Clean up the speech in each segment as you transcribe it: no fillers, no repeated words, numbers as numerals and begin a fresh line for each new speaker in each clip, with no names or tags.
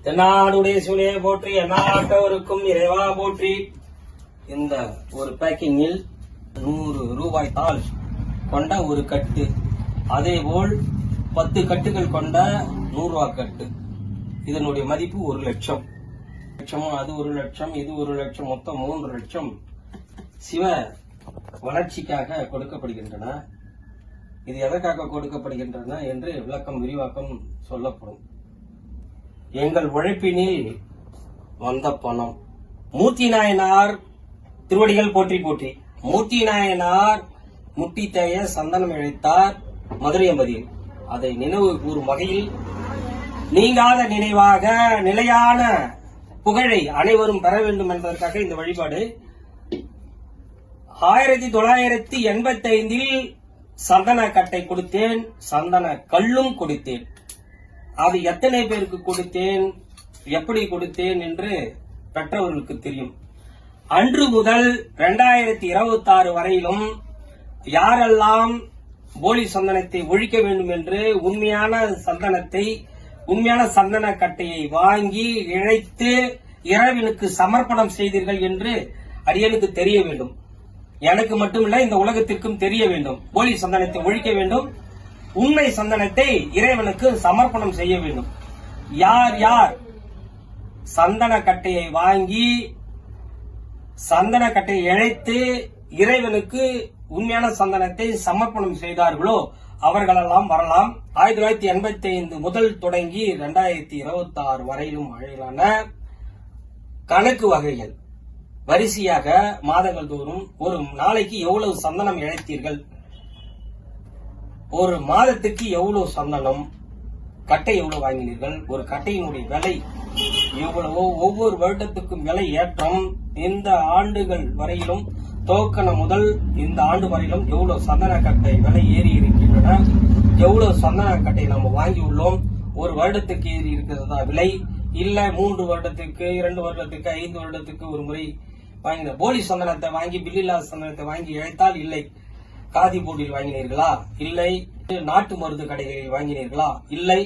தென்னாடுடைய சிவனையை போற்றி எந்நாட்டவருக்கும் இறைவா போற்றி. இந்த ஒரு பேக்கிங்கில் 100 ரூபாய் தாள் கொண்ட ஒரு கட்டு, அதேபோல் 10 கட்டுகள் கொண்ட 100 ரூபாய் கட்டு. இதனுடைய மதிப்பு 1 லட்சம். அது 1 லட்சம், இது 1 லட்சம், மொத்தம் 3 லட்சம் சிவ வளர்ச்சிக்காக கொடுக்கப்படுகின்றன. இது எதற்காக கொடுக்கப்படுகின்றன என்று விளக்கம் விரிவாக்கம் சொல்லப்படும். எங்கள் உழைப்பினில் வந்த பணம். மூர்த்தி நாயனார் திருவடிகள் போற்றி போற்றி. மூர்த்தி நாயனார் முட்டி தேய சந்தனம் இழைத்தார் மதுரையம்பதியில். அதை நினைவு கூறும் வகையில் நீங்காத நினைவாக நிலையான புகழை அனைவரும் பெற வேண்டும் என்பதற்காக இந்த வழிபாடு. 1985 சந்தன கட்டை கொடுத்தேன், சந்தன கல்லும் கொடுத்தேன். அது எத்தனை பேருக்கு கொடுத்தேன், எப்படி கொடுத்தேன் என்று பெற்றவர்களுக்கு தெரியும். அன்று முதல் 2026 வரையிலும் யாரெல்லாம் போலி சந்தனத்தை ஒழிக்க வேண்டும் என்று உண்மையான சந்தன கட்டையை வாங்கி இழைத்து இறைவனுக்கு சமர்ப்பணம் செய்தீர்கள் என்று அடியனுக்கு தெரிய வேண்டும். எனக்கு மட்டுமில்லை, இந்த உலகத்திற்கும் தெரிய வேண்டும். போலி சந்தனத்தை ஒழிக்க வேண்டும், உண்மை சந்தனத்தை இறைவனுக்கு சமர்ப்பணம் செய்ய வேண்டும். யார் யார் சந்தன கட்டையை வாங்கி சந்தன கட்டையை இழைத்து இறைவனுக்கு உண்மையான சந்தனத்தை சமர்ப்பணம் செய்தார்களோ அவர்களெல்லாம் வரலாம். 1985 முதல் தொடங்கி 2026 வரையிலும் வகையிலான கணக்கு வகைகள் வரிசையாக மாதங்கள் தோறும் ஒரு நாளைக்கு எவ்வளவு சந்தனம் இழைத்தீர்கள், ஒரு மாதத்துக்கு எவ்வளவு சந்தனம் கட்டை எவ்வளவு வாங்கினீர்கள், ஒரு கட்டையினுடைய விலை எவ்வளவோ, ஒவ்வொரு வருடத்துக்கும் விலை ஏற்றம், இந்த ஆண்டுகள் வரையிலும் துவக்கணம் முதல் இந்த ஆண்டு வரையிலும் எவ்வளவு சந்தன கட்டை விலை ஏறி இருக்கின்றன, எவ்வளவு சந்தன கட்டை நம்ம வாங்கி உள்ளோம், ஒரு வருடத்துக்கு ஏறி இருக்கிறதா விலை, இல்ல 3 வருடத்துக்கு 2 வருடத்துக்கு 5 வருடத்துக்கு ஒரு முறை வாங்கின போலி சந்தனத்தை வாங்கி பில்லில்லாத சந்தனத்தை வாங்கி இழைத்தால் இல்லை. காதி போட்டியில் வாங்கினீர்களா, இல்லை நாட்டு மருந்து கடைகளில் வாங்கினீர்களா, இல்லை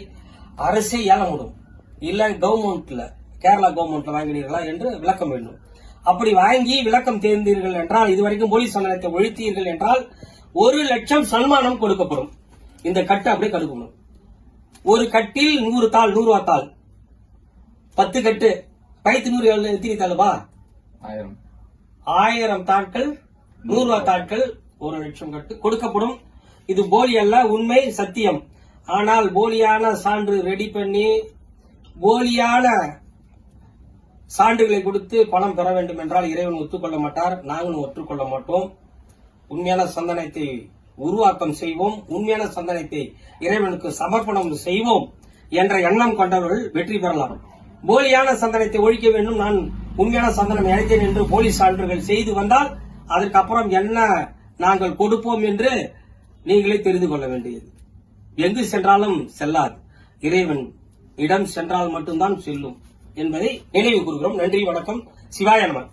அரசே ஏலமிடும், இல்ல கவர்மெண்ட்ல கேரளா கவர்மெண்ட்ல வாங்கினீர்களா என்று விளக்கம் வேண்டும். அப்படி வாங்கி விளக்கம் தேர்ந்தீர்கள் என்றால், இதுவரைக்கும் போலி சந்தனத்தை ஒழித்தீர்கள் என்றால் 1 லட்சம் சன்மானம் கொடுக்கப்படும். இந்த கட்டு அப்படியே கடுக்கணும். ஒரு கட்டில் 100 தாள், 100 ரூபாய் தாள், 10 கட்டு, 100 எத்தனை தாளுவா, 1000 தாட்கள், 100 ரூபாய் தாட்கள், 1 லட்சம் கட்டு கொடுக்கப்படும். இது போலி அல்ல, உண்மை சத்தியம். ஆனால் போலியான சான்று ரெடி பண்ணி போலியான சான்றுகளை கொடுத்து பணம் பெற வேண்டும் என்றால் இறைவன் ஒத்துக்கொள்ள மாட்டார், நாங்களும் ஒற்றுக்கொள்ள மாட்டோம். உண்மையான சந்தனத்தை உருவாக்கம் செய்வோம், உண்மையான சந்தனத்தை இறைவனுக்கு சமர்ப்பணம் செய்வோம் என்ற எண்ணம் கொண்டவர்கள் வெற்றி பெறலாம். போலியான சந்தனத்தை ஒழிக்க வேண்டும், நான் உண்மையான சந்தனம் இழைத்தேன் என்று போலி சான்றுகள் செய்து வந்தால் அதற்கப்புறம் என்ன நாங்கள் கொடுப்போம் என்று நீங்களே தெரிந்து கொள்ள வேண்டியது. எங்கு சென்றாலும் செல்லாது, இறைவன் இடம் சென்றால் மட்டும்தான் செல்லும் என்பதை நினைவு கூறுகிறோம். நன்றி, வணக்கம். சிவாய நமः.